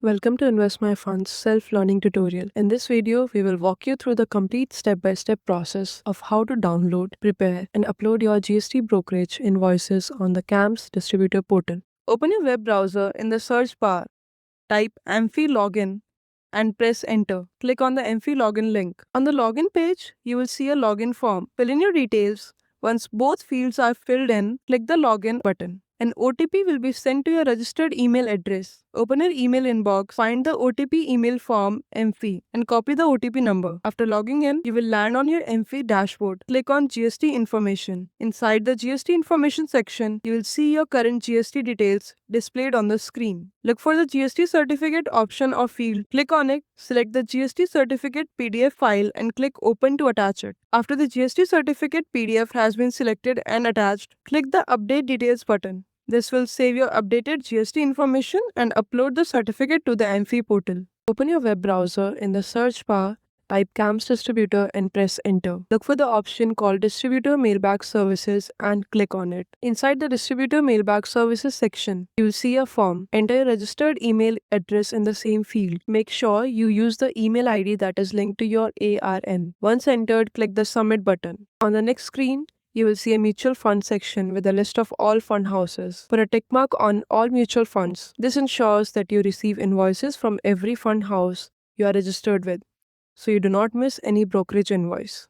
Welcome to Invest My Funds self-learning tutorial. In this video, we will walk you through the complete step-by-step process of how to download, prepare, and upload your GST brokerage invoices on the CAMS Distributor portal. Open your web browser in the search bar, type Amphi login and press enter. Click on the Amphi login link. On the login page, you will see a login form. Fill in your details. Once both fields are filled in, click the login button. An OTP will be sent to your registered email address. Open your email inbox, find the OTP email form Amphi and copy the OTP number. After logging in, you will land on your Amphi dashboard. Click on GST information. Inside the GST information section, you will see your current GST details displayed on the screen. Look for the GST certificate option or field. Click on it, select the GST certificate PDF file and click open to attach it. After the GST certificate PDF has been selected and attached, click the update details button. This will save your updated GST information and upload the certificate to the Amphi portal. Open your web browser in the search bar, type CAMS Distributor and press enter. Look for the option called Distributor Mailback Services and click on it. Inside the Distributor Mailback Services section, you will see a form. Enter your registered email address in the same field. Make sure you use the email ID that is linked to your ARN. Once entered, click the Submit button. On the next screen, you will see a mutual fund section with a list of all fund houses. Put a tick mark on all mutual funds. This ensures that you receive invoices from every fund house you are registered with, so you do not miss any brokerage invoice.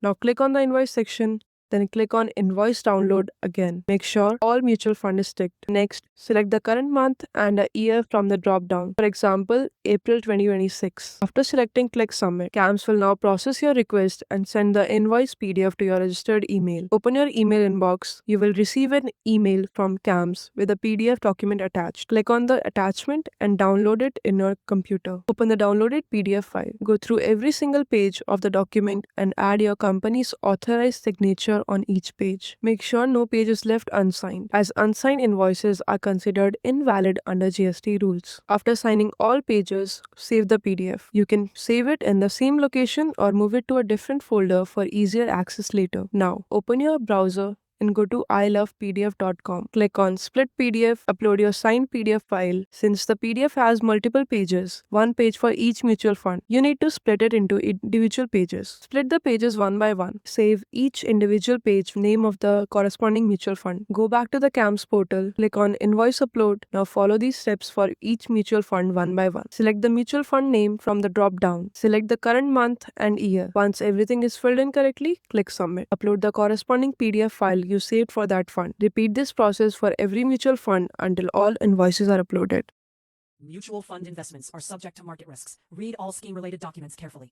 Now click on the invoice section, then click on invoice download again. Make sure all mutual fund is ticked. Next, select the current month and a year from the drop down. For example, April 2026. After selecting click submit, CAMS will now process your request and send the invoice PDF to your registered email. Open your email inbox. You will receive an email from CAMS with a PDF document attached. Click on the attachment and download it in your computer. Open the downloaded PDF file. Go through every single page of the document and add your company's authorized signature on each page. Make sure no page is left unsigned, as unsigned invoices are considered invalid under GST rules. After signing all pages, save the PDF. You can save it in the same location or move it to a different folder for easier access later. Now, open your browser and go to ilovepdf.com. Click on Split PDF, upload your signed PDF file. Since the PDF has multiple pages, one page for each mutual fund, you need to split it into individual pages. Split the pages one by one. Save each individual page name of the corresponding mutual fund. Go back to the CAMS portal, click on Invoice Upload. Now follow these steps for each mutual fund one by one. Select the mutual fund name from the drop down. Select the current month and year. Once everything is filled in correctly, click Submit. Upload the corresponding PDF file you saved for that fund. Repeat this process for every mutual fund until all invoices are uploaded. Mutual fund investments are subject to market risks. Read all scheme-related documents carefully.